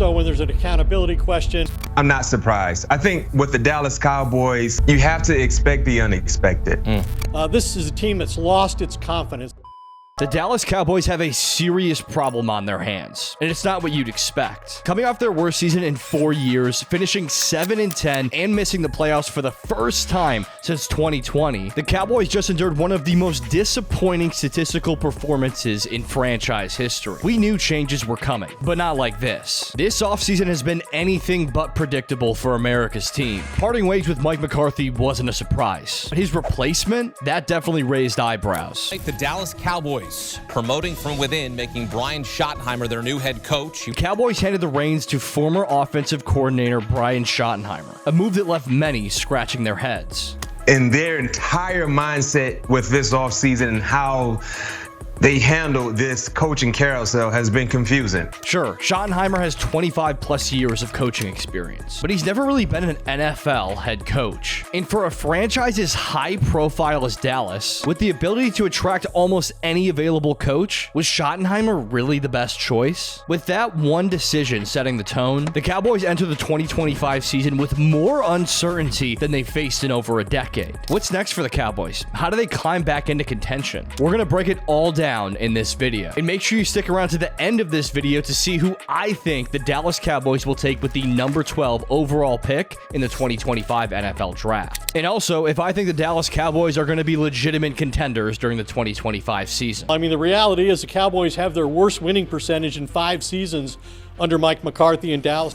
So when there's an accountability question, I'm not surprised. I think with the Dallas Cowboys, you have to expect the unexpected. this is a team that's lost its confidence. The Dallas Cowboys have a serious problem on their hands, and it's not what you'd expect. Coming off their worst season in 4 years, finishing 7-10 and missing the playoffs for the first time since 2020, the Cowboys just endured one of the most disappointing statistical performances in franchise history. We knew changes were coming, but not like this. This offseason has been anything but predictable for America's team. Parting ways with Mike McCarthy wasn't a surprise, but his replacement, that definitely raised eyebrows. The Dallas Cowboys promoting from within, making Brian Schottenheimer their new head coach. The Cowboys handed the reins to former offensive coordinator Brian Schottenheimer, a move that left many scratching their heads. And their entire mindset with this offseason and how they handle this coaching carousel has been confusing. Sure, Shottenheimer has 25 plus years of coaching experience, but he's never really been an NFL head coach. And for a franchise as high profile as Dallas, with the ability to attract almost any available coach, was Schottenheimer really the best choice? With that one decision setting the tone, the Cowboys enter the 2025 season with more uncertainty than they faced in over a decade. What's next for the Cowboys? How do they climb back into contention? We're gonna break it all down in this video. And make sure you stick around to the end of this video to see who I think the Dallas Cowboys will take with the number 12 overall pick in the 2025 NFL Draft. And also, if I think the Dallas Cowboys are going to be legitimate contenders during the 2025 season. I mean, the reality is the Cowboys have their worst winning percentage in 5 seasons under Mike McCarthy in Dallas.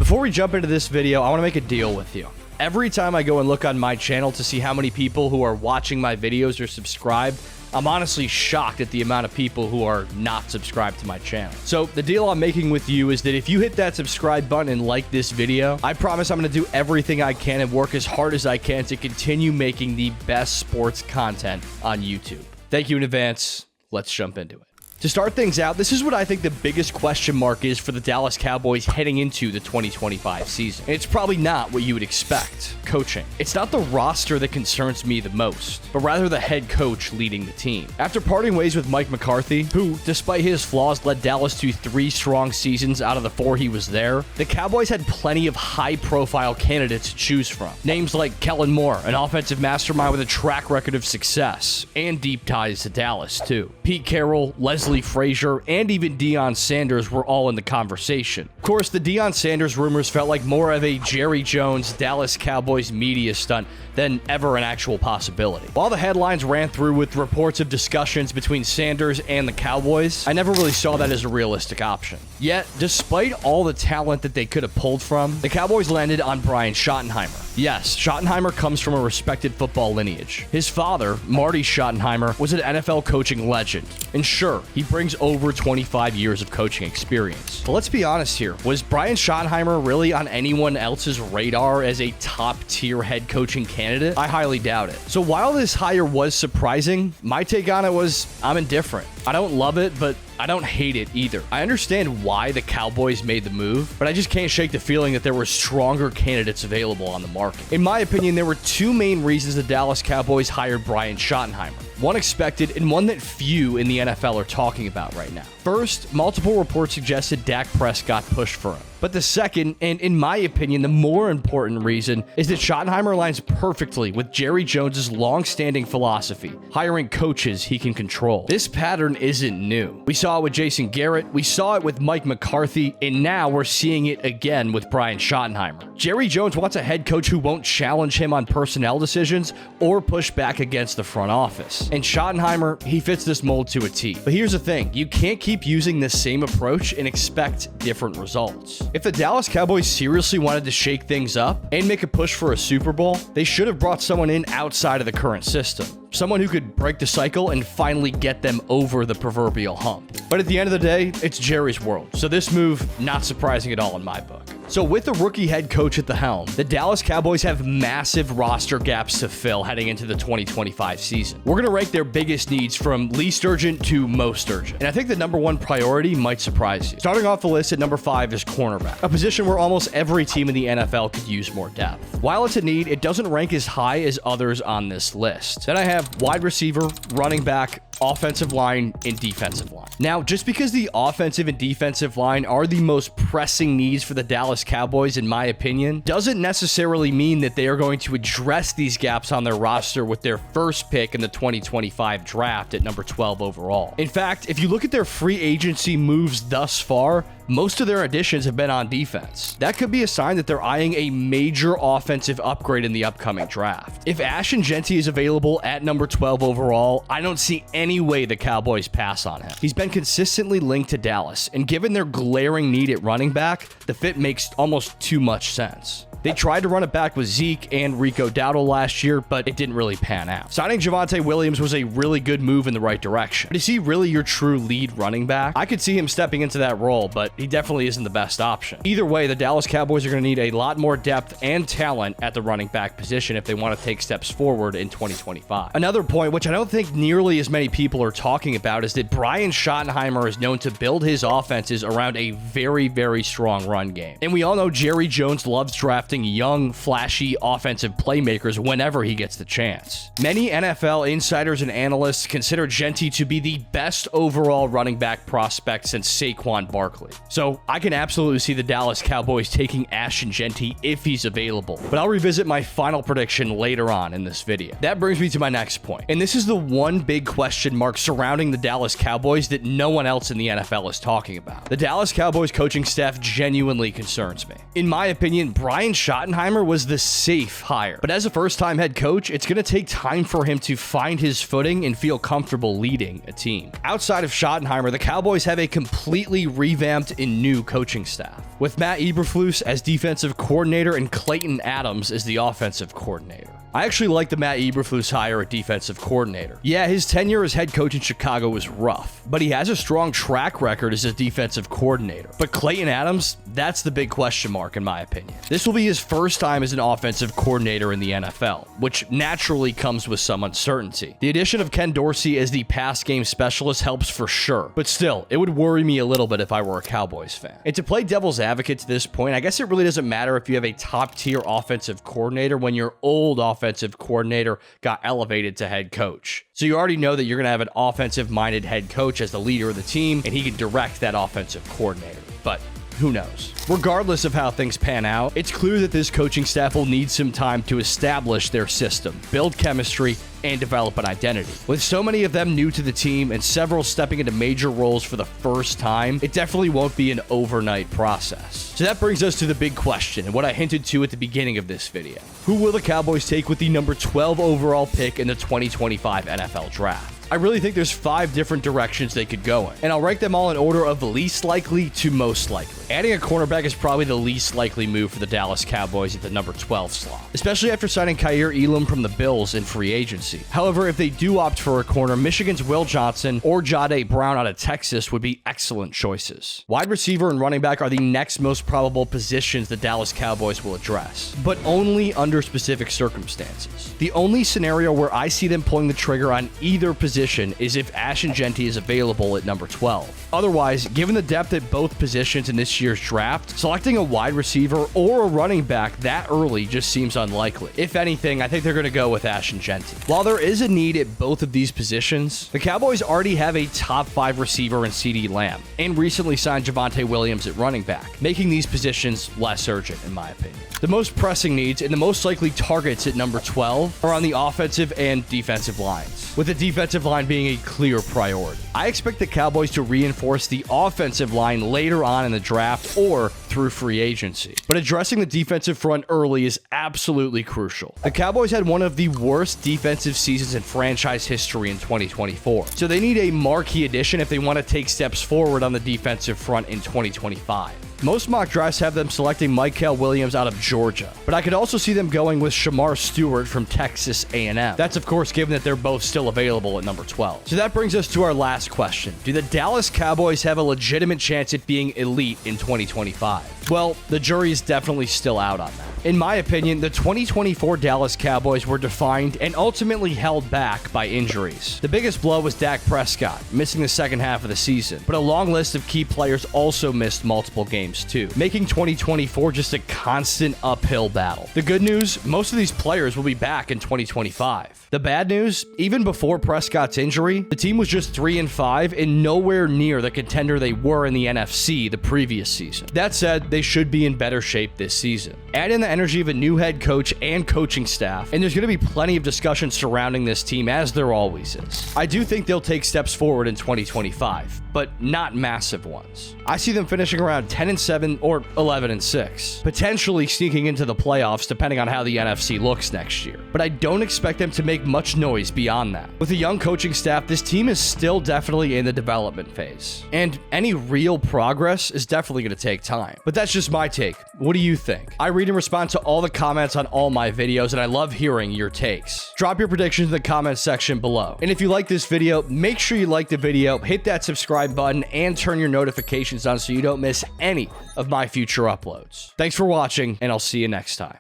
Before we jump into this video, I want to make a deal with you. Every time I go and look on my channel to see how many people who are watching my videos are subscribed, I'm honestly shocked at the amount of people who are not subscribed to my channel. So the deal I'm making with you is that if you hit that subscribe button and like this video, I promise I'm going to do everything I can and work as hard as I can to continue making the best sports content on YouTube. Thank you in advance. Let's jump into it. To start things out, this is what I think the biggest question mark is for the Dallas Cowboys heading into the 2025 season. And it's probably not what you would expect: coaching. It's not the roster that concerns me the most, but rather the head coach leading the team. After parting ways with Mike McCarthy, who, despite his flaws, led Dallas to 3 strong seasons out of the 4 he was there, the Cowboys had plenty of high-profile candidates to choose from. Names like Kellen Moore, an offensive mastermind with a track record of success, and deep ties to Dallas, too. Pete Carroll, Leslie Frazier, and even Deion Sanders were all in the conversation. Of course, the Deion Sanders rumors felt like more of a Jerry Jones Dallas Cowboys media stunt than ever an actual possibility. While the headlines ran through with reports of discussions between Sanders and the Cowboys, I never really saw that as a realistic option. Yet, despite all the talent that they could have pulled from, the Cowboys landed on Brian Schottenheimer. Yes, Schottenheimer comes from a respected football lineage. His father, Marty Schottenheimer, was an NFL coaching legend. And sure, he brings over 25 years of coaching experience. But let's be honest here, was Brian Schottenheimer really on anyone else's radar as a top-tier head coaching candidate? I highly doubt it. So while this hire was surprising, my take on it was I'm indifferent. I don't love it, but I don't hate it either. I understand why the Cowboys made the move, but I just can't shake the feeling that there were stronger candidates available on the market. In my opinion, there were 2 main reasons the Dallas Cowboys hired Brian Schottenheimer. One expected and one that few in the NFL are talking about right now. First, multiple reports suggested Dak Prescott pushed for him. But the second, and in my opinion, the more important reason, is that Schottenheimer aligns perfectly with Jerry Jones's long-standing philosophy, hiring coaches he can control. This pattern isn't new. We saw it with Jason Garrett, we saw it with Mike McCarthy, and now we're seeing it again with Brian Schottenheimer. Jerry Jones wants a head coach who won't challenge him on personnel decisions or push back against the front office. And Schottenheimer, he fits this mold to a T. But here's the thing, you can't keep using the same approach and expect different results. If the Dallas Cowboys seriously wanted to shake things up and make a push for a Super Bowl, they should have brought someone in outside of the current system. Someone who could break the cycle and finally get them over the proverbial hump. But at the end of the day, it's Jerry's world. So this move, not surprising at all in my book. So with a rookie head coach at the helm, the Dallas Cowboys have massive roster gaps to fill heading into the 2025 season. We're going to rank their biggest needs from least urgent to most urgent. And I think the number one priority might surprise you. Starting off the list at number 5 is cornerback, a position where almost every team in the NFL could use more depth. While it's a need, it doesn't rank as high as others on this list. Then I have wide receiver, running back, offensive line, and defensive line. Now, just because the offensive and defensive line are the most pressing needs for the Dallas Cowboys, in my opinion, doesn't necessarily mean that they are going to address these gaps on their roster with their first pick in the 2025 draft at number 12 overall. In fact, if you look at their free agency moves thus far, most of their additions have been on defense. That could be a sign that they're eyeing a major offensive upgrade in the upcoming draft. If Ashton Jeanty is available at number 12 overall, I don't see any way the Cowboys pass on him. He's been consistently linked to Dallas, and given their glaring need at running back, the fit makes almost too much sense. They tried to run it back with Zeke and Rico Dowdle last year, but it didn't really pan out. Signing Javonte Williams was a really good move in the right direction. But is he really your true lead running back? I could see him stepping into that role, but he definitely isn't the best option. Either way, the Dallas Cowboys are going to need a lot more depth and talent at the running back position if they want to take steps forward in 2025. Another point, which I don't think nearly as many people are talking about, is that Brian Schottenheimer is known to build his offenses around a very, very strong run game. And we all know Jerry Jones loves drafting young, flashy offensive playmakers whenever he gets the chance. Many NFL insiders and analysts consider Jeanty to be the best overall running back prospect since Saquon Barkley. So I can absolutely see the Dallas Cowboys taking Ashton Jeanty if he's available, but I'll revisit my final prediction later on in this video. That brings me to my next point, and this is the one big question mark surrounding the Dallas Cowboys that no one else in the NFL is talking about. The Dallas Cowboys coaching staff genuinely concerns me. In my opinion, Brian Schottenheimer was the safe hire, but as a first-time head coach, it's going to take time for him to find his footing and feel comfortable leading a team. Outside of Schottenheimer, the Cowboys have a completely revamped and new coaching staff, with Matt Eberflus as defensive coordinator and Clayton Adams as the offensive coordinator. I actually like the Matt Eberflus hire at defensive coordinator. Yeah, his tenure as head coach in Chicago was rough, but he has a strong track record as a defensive coordinator. But Clayton Adams, that's the big question mark in my opinion. This will be his first time as an offensive coordinator in the NFL, which naturally comes with some uncertainty. The addition of Ken Dorsey as the pass game specialist helps for sure, but still, it would worry me a little bit if I were a Cowboys fan. And to play devil's advocate to this point, I guess it really doesn't matter if you have a top-tier offensive coordinator when your old offensive coordinator got elevated to head coach. So you already know that you're going to have an offensive-minded head coach as the leader of the team, and he can direct that offensive coordinator. But who knows? Regardless of how things pan out, it's clear that this coaching staff will need some time to establish their system, build chemistry, and develop an identity. With so many of them new to the team and several stepping into major roles for the first time, it definitely won't be an overnight process. So that brings us to the big question and what I hinted to at the beginning of this video. Who will the Cowboys take with the number 12 overall pick in the 2025 NFL Draft? I really think there's 5 different directions they could go in, and I'll rank them all in order of least likely to most likely. Adding a cornerback is probably the least likely move for the Dallas Cowboys at the number 12 slot, especially after signing Kaiir Elam from the Bills in free agency. However, if they do opt for a corner, Michigan's Will Johnson or Jahdae Brown out of Texas would be excellent choices. Wide receiver and running back are the next most probable positions the Dallas Cowboys will address, but only under specific circumstances. The only scenario where I see them pulling the trigger on either position is if Ashton Jeanty is available at number 12. Otherwise, given the depth at both positions in this year's draft, selecting a wide receiver or a running back that early just seems unlikely. If anything, I think they're going to go with Ashton Jeanty. While there is a need at both of these positions, the Cowboys already have a top 5 receiver in CeeDee Lamb and recently signed Javonte Williams at running back, making these positions less urgent in my opinion. The most pressing needs and the most likely targets at number 12 are on the offensive and defensive lines, with the defensive line being a clear priority. I expect the Cowboys to reinforce the offensive line later on in the draft or through free agency, but addressing the defensive front early is absolutely crucial. The Cowboys had one of the worst defensive seasons in franchise history in 2024, so they need a marquee addition if they want to take steps forward on the defensive front in 2025. Most mock drafts have them selecting Mykel Williams out of Georgia, but I could also see them going with Shamar Stewart from Texas A&M. That's of course given that they're both still available at number 12. So that brings us to our last question. Do the Dallas Cowboys have a legitimate chance at being elite in 2025? Well, the jury is definitely still out on that. In my opinion, the 2024 Dallas Cowboys were defined and ultimately held back by injuries. The biggest blow was Dak Prescott, missing the second half of the season, but a long list of key players also missed multiple games too, making 2024 just a constant uphill battle. The good news, most of these players will be back in 2025. The bad news, even before Prescott's injury, the team was just 3-5 and nowhere near the contender they were in the NFC the previous season. That said, they should be in better shape this season. Add in the energy of a new head coach and coaching staff, and there's going to be plenty of discussion surrounding this team, as there always is. I do think they'll take steps forward in 2025, but not massive ones. I see them finishing around 10-7 or 11-6, potentially sneaking into the playoffs depending on how the NFC looks next year. But I don't expect them to make much noise beyond that. With a young coaching staff, this team is still definitely in the development phase, and any real progress is definitely going to take time. But that's just my take. What do you think? I read and respond to all the comments on all my videos, and I love hearing your takes. Drop your predictions in the comments section below. And if you like this video, make sure you like the video, hit that subscribe button, and turn your notifications on so you don't miss any of my future uploads. Thanks for watching, and I'll see you next time.